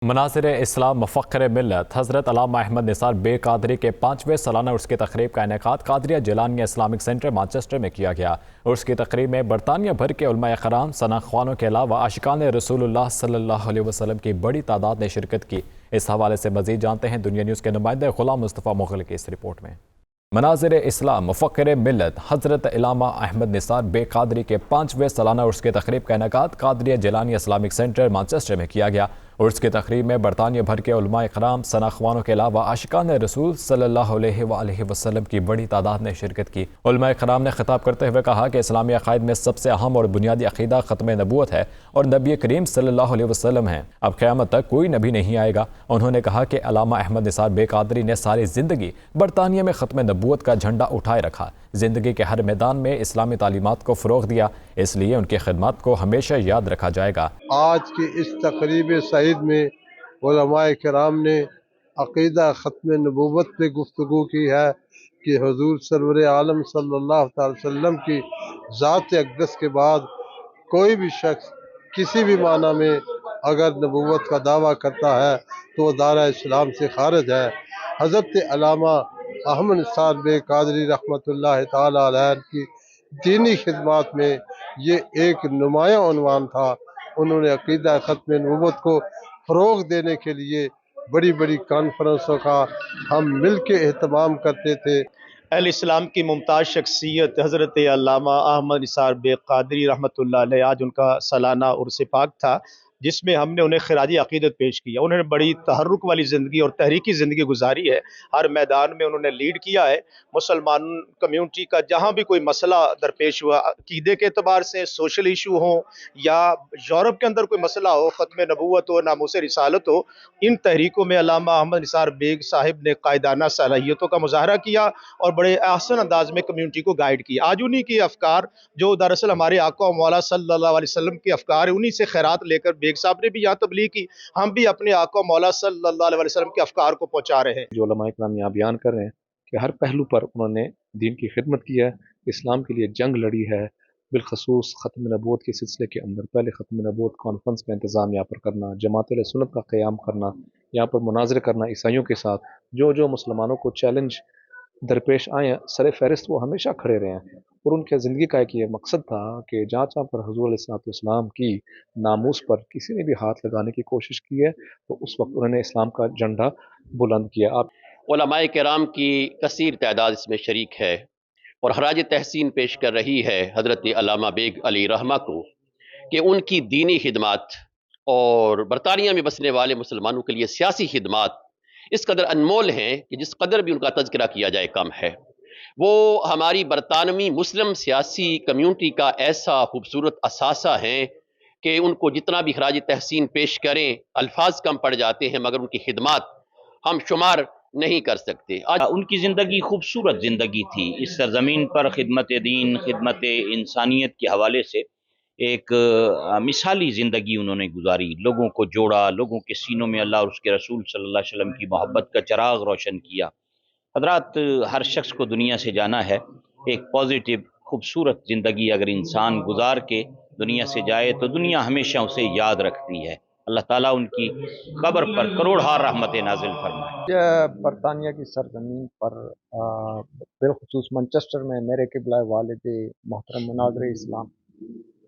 مناظر اسلام مفخر ملت حضرت علامہ احمد نثار بے قادری کے 5ویں سالانہ عرس کی تقریب کا انعقاد قادریہ جیلانیہ اسلامک سینٹر مانچسٹر میں کیا گیا۔ عرس کی تقریب میں برطانیہ بھر کے علماء کرام، ثناءخوانوں کے علاوہ عاشقان رسول اللہ صلی اللہ علیہ وسلم کی بڑی تعداد نے شرکت کی۔ اس حوالے سے مزید جانتے ہیں دنیا نیوز کے نمائندے غلام مصطفیٰ مغل کی اس رپورٹ میں۔ مناظر اسلام مفخر ملت حضرت علامہ احمد نثار بے قادری کے 5ویں سالانہ عرس کی تقریب کا انعقاد قادریہ جیلانیہ اسلامک سینٹر مانچسٹر میں کیا گیا۔ عرس کی تقریب میں برطانیہ بھر کے علماء کرام، ثناءخوانوں کے علاوہ عاشقان رسول صلی اللہ علیہ وآلہ وسلم کی بڑی تعداد نے شرکت کی۔ علماء کرام نے خطاب کرتے ہوئے کہا کہ اسلامی عقائد میں سب سے اہم اور بنیادی عقیدہ ختم نبوت ہے اور نبی کریم صلی اللہ علیہ وسلم ہیں۔ اب قیامت تک کوئی نبی نہیں آئے گا۔ انہوں نے کہا کہ علامہ احمد نثار بے قادری نے ساری زندگی برطانیہ میں ختم نبوت کا جھنڈا اٹھائے رکھا، زندگی کے ہر میدان میں اسلامی تعلیمات کو فروغ دیا، اس لیے ان کی خدمات کو ہمیشہ یاد رکھا جائے گا۔ آج کی اس تقریب سعید میں علماء کرام نے عقیدہ ختم نبوت پہ گفتگو کی ہے کہ حضور سرور عالم صلی اللہ تعالی وسلم کی ذات اقدس کے بعد کوئی بھی شخص کسی بھی معنی میں اگر نبوت کا دعویٰ کرتا ہے تو وہ دائرہ اسلام سے خارج ہے۔ حضرت علامہ احمد نثار بے قادری رحمۃ اللہ تعالی علیہ کی دینی خدمات میں یہ ایک نمایاں عنوان تھا۔ انہوں نے عقیدہ ختم نبوت کو فروغ دینے کے لیے بڑی بڑی کانفرنسوں کا ہم مل کے اہتمام کرتے تھے۔ اہل اسلام کی ممتاز شخصیت حضرت علامہ احمد نثار بے قادری رحمۃ اللہ علیہ، آج ان کا سالانہ عرس پاک تھا جس میں ہم نے انہیں خراج عقیدت پیش کیا۔ انہوں نے بڑی تحرک والی زندگی اور تحریکی زندگی گزاری ہے، ہر میدان میں انہوں نے لیڈ کیا ہے۔ مسلمان کمیونٹی کا جہاں بھی کوئی مسئلہ درپیش ہوا، عقیدے کے اعتبار سے سوشل ایشو ہوں یا یورپ کے اندر کوئی مسئلہ ہو، ختم نبوت ہو، ناموس رسالت ہو، ان تحریکوں میں علامہ احمد نثار بیگ صاحب نے قائدانہ صلاحیتوں کا مظاہرہ کیا اور بڑے احسن انداز میں کمیونٹی کو گائیڈ کیا۔ آج انہی کی افکار جو دراصل ہمارے آقا و مولا صلی اللہ علیہ وسلم کے افکار ہیں، انہی سے خیرات لے کر بیگ صاحب نے بھی یہاں تبلیغ کی، ہم بھی اپنے آقا و مولا صلی اللہ علیہ وسلم کے افکار کو پہنچا رہے ہیں۔ جو علماء کرام یہاں بیان کر رہے ہیں کہ ہر پہلو پر انہوں نے دین کی خدمت کی ہے، اسلام کے لیے جنگ لڑی ہے، بالخصوص ختم نبوت کے سلسلے کے اندر پہلے ختم نبوت کانفرنس کا انتظام یہاں پر کرنا، جماعت اہل سنت کا قیام کرنا، یہاں پر مناظرے کرنا عیسائیوں کے ساتھ، جو مسلمانوں کو چیلنج درپیش آئے ہیں سر فہرست وہ ہمیشہ کھڑے رہے ہیں۔ اور ان کے زندگی کا ایک یہ مقصد تھا کہ جہاں پر حضور علیہ السلام کی ناموس پر کسی نے بھی ہاتھ لگانے کی کوشش کی ہے تو اس وقت انہوں نے اسلام کا جھنڈا بلند کیا۔ علماء کرام کی کثیر تعداد اس میں شریک ہے اور خراج تحسین پیش کر رہی ہے حضرت علامہ بیگ علی رحمہ کو کہ ان کی دینی خدمات اور برطانیہ میں بسنے والے مسلمانوں کے لیے سیاسی خدمات اس قدر انمول ہیں کہ جس قدر بھی ان کا تذکرہ کیا جائے کم ہے۔ وہ ہماری برطانوی مسلم سیاسی کمیونٹی کا ایسا خوبصورت اثاثہ ہیں کہ ان کو جتنا بھی خراج تحسین پیش کریں الفاظ کم پڑ جاتے ہیں، مگر ان کی خدمات ہم شمار نہیں کر سکتے۔ ان کی زندگی خوبصورت زندگی تھی، اس سرزمین پر خدمت دین، خدمت انسانیت کے حوالے سے ایک مثالی زندگی انہوں نے گزاری، لوگوں کو جوڑا، لوگوں کے سینوں میں اللہ اور اس کے رسول صلی اللہ علیہ وسلم کی محبت کا چراغ روشن کیا۔ حضرات، ہر شخص کو دنیا سے جانا ہے، ایک پازیٹیو خوبصورت زندگی اگر انسان گزار کے دنیا سے جائے تو دنیا ہمیشہ اسے یاد رکھتی ہے۔ اللہ تعالیٰ ان کی قبر پر کروڑہار رحمتیں نازل فرمائے۔ برطانیہ کی سرزمین پر بالخصوص مانچسٹر میں میرے قبلہ والد محترم مناظر اسلام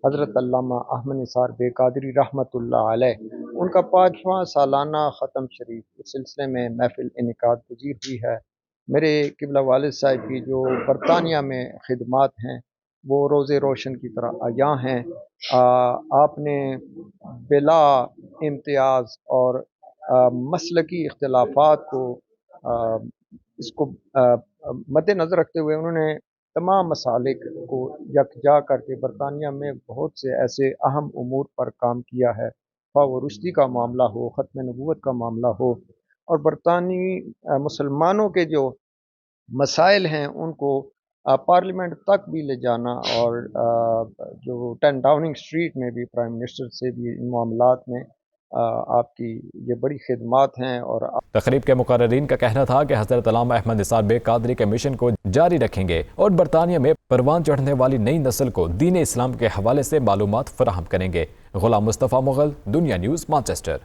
حضرت علامہ احمد نثار بے قادری رحمۃ اللہ علیہ، ان کا 5واں سالانہ ختم شریف اس سلسلے میں محفل انعقاد پذیر ہوئی ہے۔ میرے قبلہ والد صاحب کی جو برطانیہ میں خدمات ہیں وہ روز روشن کی طرح عیاں ہیں۔ آپ نے بلا امتیاز اور مسلکی اختلافات کو مد نظر رکھتے ہوئے انہوں نے تمام مسالک کو یکجا کر کے برطانیہ میں بہت سے ایسے اہم امور پر کام کیا ہے، خواہ وہ رشدی کا معاملہ ہو، ختم نبوت کا معاملہ ہو، اور برطانوی مسلمانوں کے جو مسائل ہیں ان کو پارلیمنٹ تک بھی لے جانا، اور جو 10 ڈاؤننگ اسٹریٹ میں بھی پرائم منسٹر سے بھی ان معاملات میں آپ کی یہ بڑی خدمات ہیں۔ اور تقریب کے مقررین کا کہنا تھا کہ حضرت علامہ احمد نثار بے قادری کے مشن کو جاری رکھیں گے اور برطانیہ میں پروان چڑھنے والی نئی نسل کو دین اسلام کے حوالے سے معلومات فراہم کریں گے۔ غلام مصطفیٰ مغل، دنیا نیوز، مانچسٹر۔